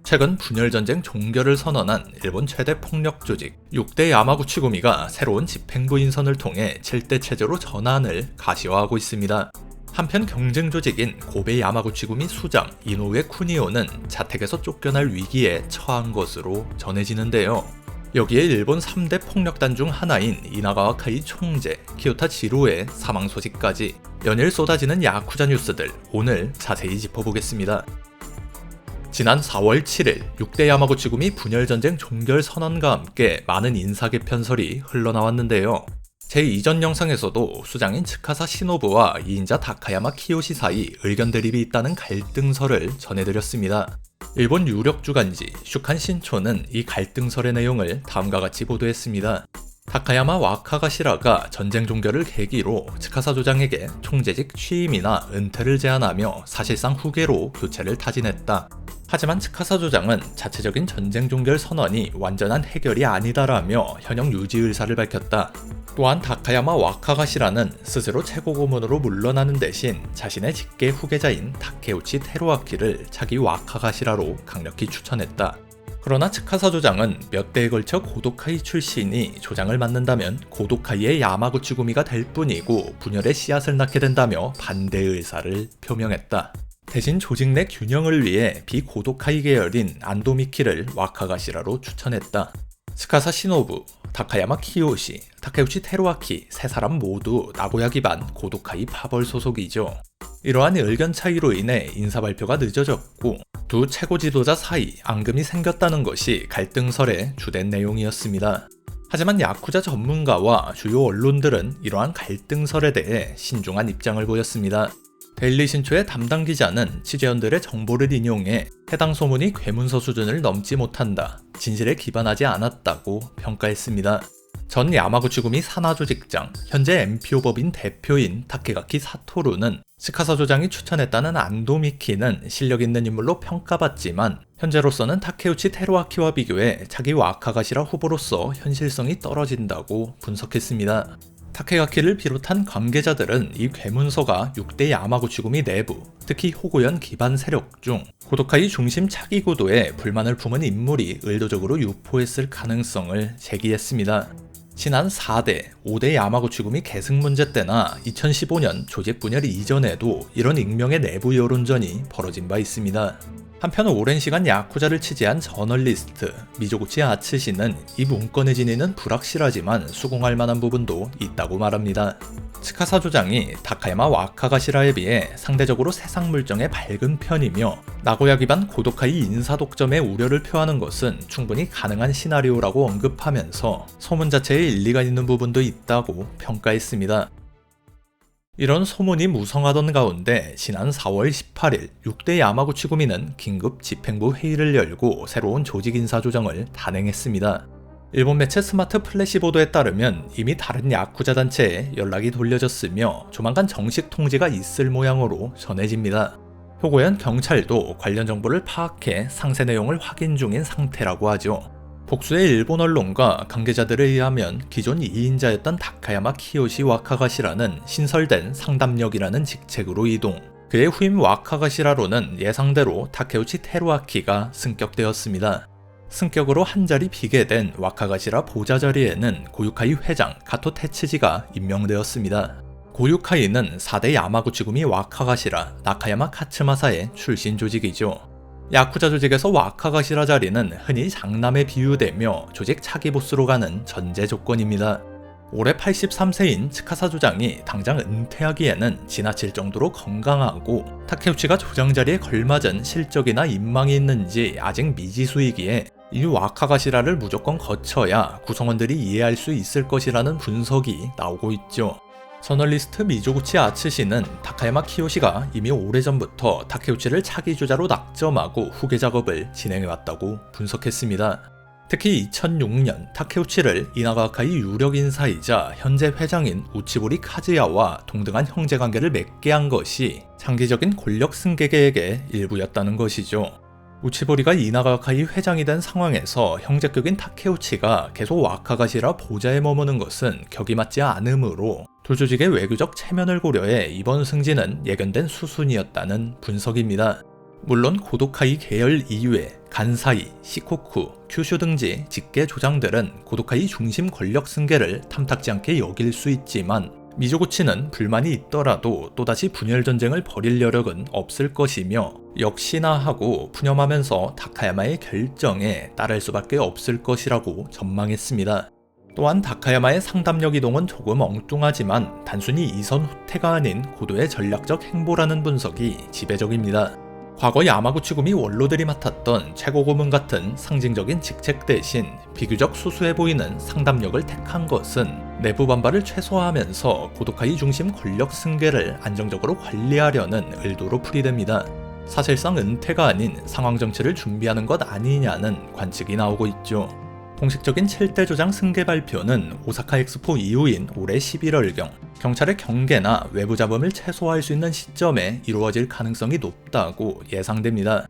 최근 분열전쟁 종결을 선언한 일본 최대 폭력 조직 6대 야마구치구미가 새로운 집행부 인선을 통해 7대 체제로 전환을 가시화하고 있습니다. 한편 경쟁 조직인 고베 야마구치구미 수장 이노우에 쿠니오는 자택에서 쫓겨날 위기에 처한 것으로 전해지는데요. 여기에 일본 3대 폭력단 중 하나인 이나가와 카이 총재, 키요타 지로의 사망 소식까지 연일 쏟아지는 야쿠자 뉴스들 오늘 자세히 짚어보겠습니다. 지난 4월 7일 6대 야마구치구미 분열전쟁 종결 선언과 함께 많은 인사개편설이 흘러나왔는데요. 제 이전 영상에서도 수장인 츠카사 시노부와 2인자 다카야마 키요시 사이 의견 대립이 있다는 갈등설을 전해드렸습니다. 일본 유력 주간지 슈칸 신초는 이 갈등설의 내용을 다음과 같이 보도했습니다. 다카야마 와카가시라가 전쟁 종결을 계기로 츠카사 조장에게 총재직 취임이나 은퇴를 제안하며 사실상 후계로 교체를 타진했다. 하지만 츠카사 조장은 자체적인 전쟁 종결 선언이 완전한 해결이 아니다라며 현역 유지 의사를 밝혔다. 또한 다카야마 와카가시라는 스스로 최고고문으로 물러나는 대신 자신의 직계 후계자인 다케우치 테루아키를 차기 와카가시라로 강력히 추천했다. 그러나 츠카사 조장은 몇 대에 걸쳐 고도카이 출신이 조장을 맡는다면 고도카이의 야마구치구미가 될 뿐이고 분열의 씨앗을 낳게 된다며 반대 의사를 표명했다. 대신 조직 내 균형을 위해 비고도카이 계열인 안도미키를 와카가시라로 추천했다. 츠카사 시노부, 다카야마 키요시, 다케우치 테루아키 세 사람 모두 나고야 기반 고도카이 파벌 소속이죠. 이러한 의견 차이로 인해 인사 발표가 늦어졌고 두 최고 지도자 사이 앙금이 생겼다는 것이 갈등설의 주된 내용이었습니다. 하지만 야쿠자 전문가와 주요 언론들은 이러한 갈등설에 대해 신중한 입장을 보였습니다. 데일리 신초의 담당 기자는 취재원들의 정보를 인용해 해당 소문이 괴문서 수준을 넘지 못한다, 진실에 기반하지 않았다고 평가했습니다. 전 야마구치구미 산하조직장, 현재 MPO 법인 대표인 타케가키 사토루는 츠카사 조장이 추천했다는 안도미키는 실력 있는 인물로 평가받지만 현재로서는 타케우치 테루아키와 비교해 자기 와카가시라 후보로서 현실성이 떨어진다고 분석했습니다. 타케가키를 비롯한 관계자들은 이 괴문서가 6대 야마구치구미 내부, 특히 호구연 기반 세력 중 고도카이 중심 차기 구도에 불만을 품은 인물이 의도적으로 유포했을 가능성을 제기했습니다. 지난 4대, 5대 야마구치구미 계승 문제 때나 2015년 조직 분열 이전에도 이런 익명의 내부 여론전이 벌어진 바 있습니다. 한편 오랜 시간 야쿠자를 취재한 저널리스트 미조구치 아츠시는 이 문건의 진위는 불확실하지만 수긍할 만한 부분도 있다고 말합니다. 츠카사 조장이 다카야마 와카가시라에 비해 상대적으로 세상 물정에 밝은 편이며 나고야 기반 고도카이 인사 독점에 우려를 표하는 것은 충분히 가능한 시나리오라고 언급하면서 소문 자체에 일리가 있는 부분도 있다고 평가했습니다. 이런 소문이 무성하던 가운데 지난 4월 18일 6대 야마구치구미는 긴급 집행부 회의를 열고 새로운 조직 인사 조정을 단행했습니다. 일본 매체 스마트 플래시 보도에 따르면 이미 다른 야쿠자 단체에 연락이 돌려졌으며 조만간 정식 통지가 있을 모양으로 전해집니다. 호고현 경찰도 관련 정보를 파악해 상세 내용을 확인 중인 상태라고 하죠. 복수의 일본 언론과 관계자들에 의하면 기존 2인자였던 다카야마 키요시 와카가시라는 신설된 상담역이라는 직책으로 이동, 그의 후임 와카가시라로는 예상대로 다케우치 테루아키가 승격되었습니다. 승격으로 한 자리 비게 된 와카가시라 보좌 자리에는 고유카이 회장 가토 테츠지가 임명되었습니다. 고유카이는 4대 야마구치구미 와카가시라 나카야마 카츠마사의 출신 조직이죠. 야쿠자 조직에서 와카가시라 자리는 흔히 장남에 비유되며 조직 차기 보스로 가는 전제 조건입니다. 올해 83세인 츠카사 조장이 당장 은퇴하기에는 지나칠 정도로 건강하고 타케우치가 조장 자리에 걸맞은 실적이나 인망이 있는지 아직 미지수이기에 이 와카가시라를 무조건 거쳐야 구성원들이 이해할 수 있을 것이라는 분석이 나오고 있죠. 저널리스트 미조구치 아츠시는 다카야마 키요시가 이미 오래전부터 타케우치를 차기 주자로 낙점하고 후계 작업을 진행해왔다고 분석했습니다. 특히 2006년 타케우치를 이나가와카이 유력 인사이자 현재 회장인 우치보리 카즈야와 동등한 형제관계를 맺게 한 것이 장기적인 권력 승계 계획의 일부였다는 것이죠. 우치보리가 이나가와카이 회장이 된 상황에서 형제격인 타케우치가 계속 와카가시라 보좌에 머무는 것은 격이 맞지 않으므로 두 조직의 외교적 체면을 고려해 이번 승진은 예견된 수순이었다는 분석입니다. 물론 고도카이 계열 이외 간사이, 시코쿠, 큐슈 등지 직계 조장들은 고도카이 중심 권력 승계를 탐탁지 않게 여길 수 있지만 미조구치는 불만이 있더라도 또다시 분열 전쟁을 벌일 여력은 없을 것이며 역시나 하고 푸념하면서 다카야마의 결정에 따를 수밖에 없을 것이라고 전망했습니다. 또한 다카야마의 상담력 이동은 조금 엉뚱하지만 단순히 이선 후퇴가 아닌 고도의 전략적 행보라는 분석이 지배적입니다. 과거 야마구치구미 원로들이 맡았던 최고고문 같은 상징적인 직책 대신 비교적 수수해 보이는 상담력을 택한 것은 내부 반발을 최소화하면서 고도카이 중심 권력 승계를 안정적으로 관리하려는 의도로 풀이됩니다. 사실상 은퇴가 아닌 상황 정치를 준비하는 것 아니냐는 관측이 나오고 있죠. 공식적인 7대 조장 승계 발표는 오사카 엑스포 이후인 올해 11월경 경찰의 경계나 외부 잡음을 최소화할 수 있는 시점에 이루어질 가능성이 높다고 예상됩니다.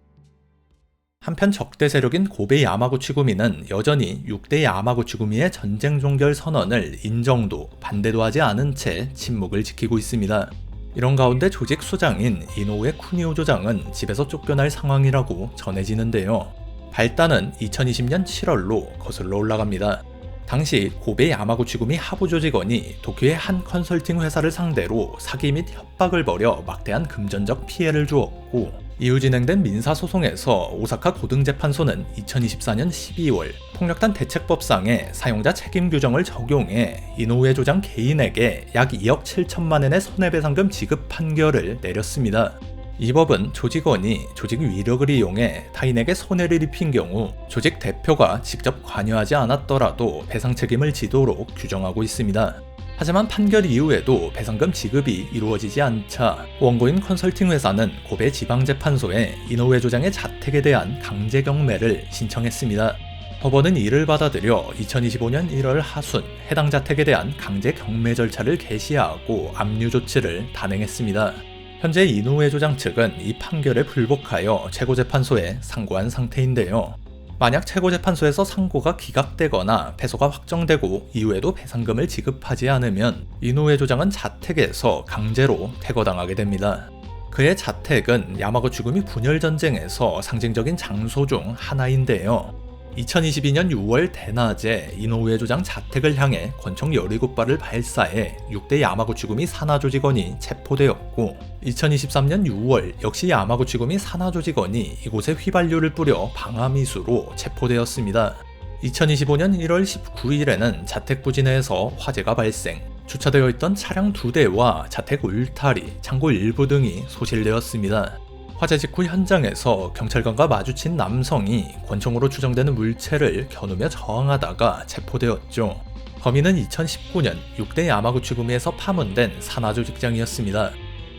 한편 적대 세력인 고베 야마구치구미는 여전히 6대 야마구치구미의 전쟁 종결 선언을 인정도 반대도 하지 않은 채 침묵을 지키고 있습니다. 이런 가운데 조직 수장인 이노우에 쿠니오 조장은 집에서 쫓겨날 상황이라고 전해지는데요. 발단은 2020년 7월로 거슬러 올라갑니다. 당시 고베 야마구치구미 하부 조직원이 도쿄의 한 컨설팅 회사를 상대로 사기 및 협박을 벌여 막대한 금전적 피해를 주었고 이후 진행된 민사소송에서 오사카 고등재판소는 2024년 12월 폭력단 대책법상의 사용자 책임 규정을 적용해 이노우에 조장 개인에게 약 2억 7천만 엔의 손해배상금 지급 판결을 내렸습니다. 이 법은 조직원이 조직 위력을 이용해 타인에게 손해를 입힌 경우 조직 대표가 직접 관여하지 않았더라도 배상 책임을 지도록 규정하고 있습니다. 하지만 판결 이후에도 배상금 지급이 이루어지지 않자 원고인 컨설팅 회사는 고베 지방재판소에 이노우에 조장의 자택에 대한 강제 경매를 신청했습니다. 법원은 이를 받아들여 2025년 1월 하순 해당 자택에 대한 강제 경매 절차를 개시하고 압류 조치를 단행했습니다. 현재 이노우에 조장 측은 이 판결에 불복하여 최고재판소에 상고한 상태인데요. 만약 최고재판소에서 상고가 기각되거나 패소가 확정되고 이후에도 배상금을 지급하지 않으면 이노우에 조장은 자택에서 강제로 퇴거당하게 됩니다. 그의 자택은 야마구치구미 분열전쟁에서 상징적인 장소 중 하나인데요. 2022년 6월 대낮에 이노우에 조장 자택을 향해 권총 17발을 발사해 6대 야마구치구미 산하 조직원이 체포되었고 2023년 6월 역시 야마구치구미 산하 조직원이 이곳에 휘발유를 뿌려 방화미수로 체포되었습니다. 2025년 1월 19일에는 자택 부지 내에서 화재가 발생, 주차되어 있던 차량 2대와 자택 울타리, 창고 일부 등이 소실되었습니다. 화재 직후 현장에서 경찰관과 마주친 남성이 권총으로 추정되는 물체를 겨누며 저항하다가 체포되었죠. 범인은 2019년 6대 야마구치구미에서 파문된 산하 조직장이었습니다.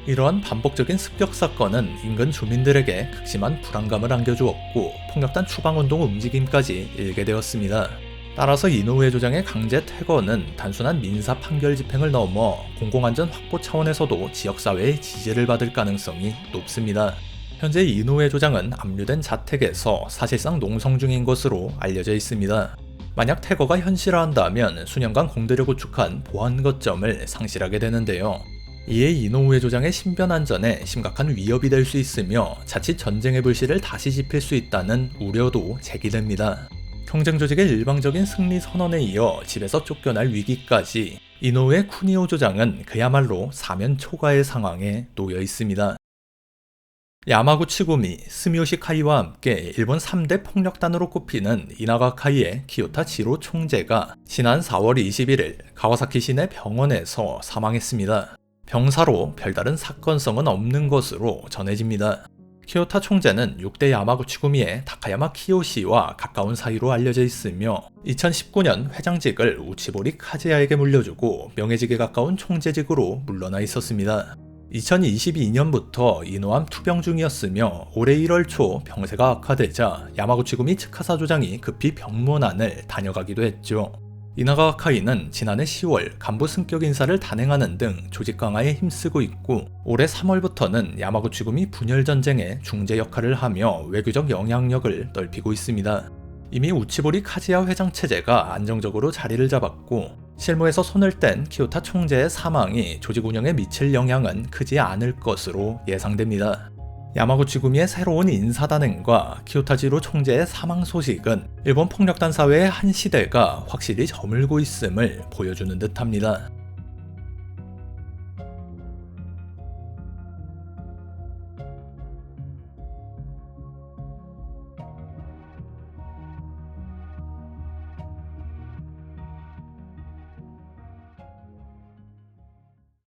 이러한 반복적인 습격 사건은 인근 주민들에게 극심한 불안감을 안겨주었고 폭력단 추방운동 움직임까지 일게 되었습니다. 따라서 이노우에 조장의 강제 퇴거는 단순한 민사 판결 집행을 넘어 공공안전 확보 차원에서도 지역사회의 지지를 받을 가능성이 높습니다. 현재 이노우에 조장은 압류된 자택에서 사실상 농성 중인 것으로 알려져 있습니다. 만약 퇴거가 현실화한다면 수년간 공들여 구축한 보안 거점을 상실하게 되는데요. 이에 이노우에 조장의 신변 안전에 심각한 위협이 될 수 있으며 자칫 전쟁의 불씨를 다시 지필 수 있다는 우려도 제기됩니다. 경쟁 조직의 일방적인 승리 선언에 이어 집에서 쫓겨날 위기까지 이노우에 쿠니오 조장은 그야말로 사면 초과의 상황에 놓여 있습니다. 야마구치구미, 스미요시 카이와 함께 일본 3대 폭력단으로 꼽히는 이나가 카이의 키요타 지로 총재가 지난 4월 21일 가와사키 시내 병원에서 사망했습니다. 병사로 별다른 사건성은 없는 것으로 전해집니다. 키요타 총재는 6대 야마구치구미의 다카야마 키요시와 가까운 사이로 알려져 있으며 2019년 회장직을 우치보리 카즈야에게 물려주고 명예직에 가까운 총재직으로 물러나 있었습니다. 2022년부터 인후암 투병 중이었으며 올해 1월 초 병세가 악화되자 야마구치구미 츠카사 조장이 급히 병문안을 다녀가기도 했죠. 이나가 카이는 지난해 10월 간부 승격 인사를 단행하는 등 조직 강화에 힘쓰고 있고 올해 3월부터는 야마구치구미 분열전쟁의 중재 역할을 하며 외교적 영향력을 넓히고 있습니다. 이미 우치보리 카즈야 회장 체제가 안정적으로 자리를 잡았고 실무에서 손을 뗀 키요타 총재의 사망이 조직 운영에 미칠 영향은 크지 않을 것으로 예상됩니다. 야마구치구미의 새로운 인사단행과 키요타지로 총재의 사망 소식은 일본 폭력단 사회의 한 시대가 확실히 저물고 있음을 보여주는 듯합니다.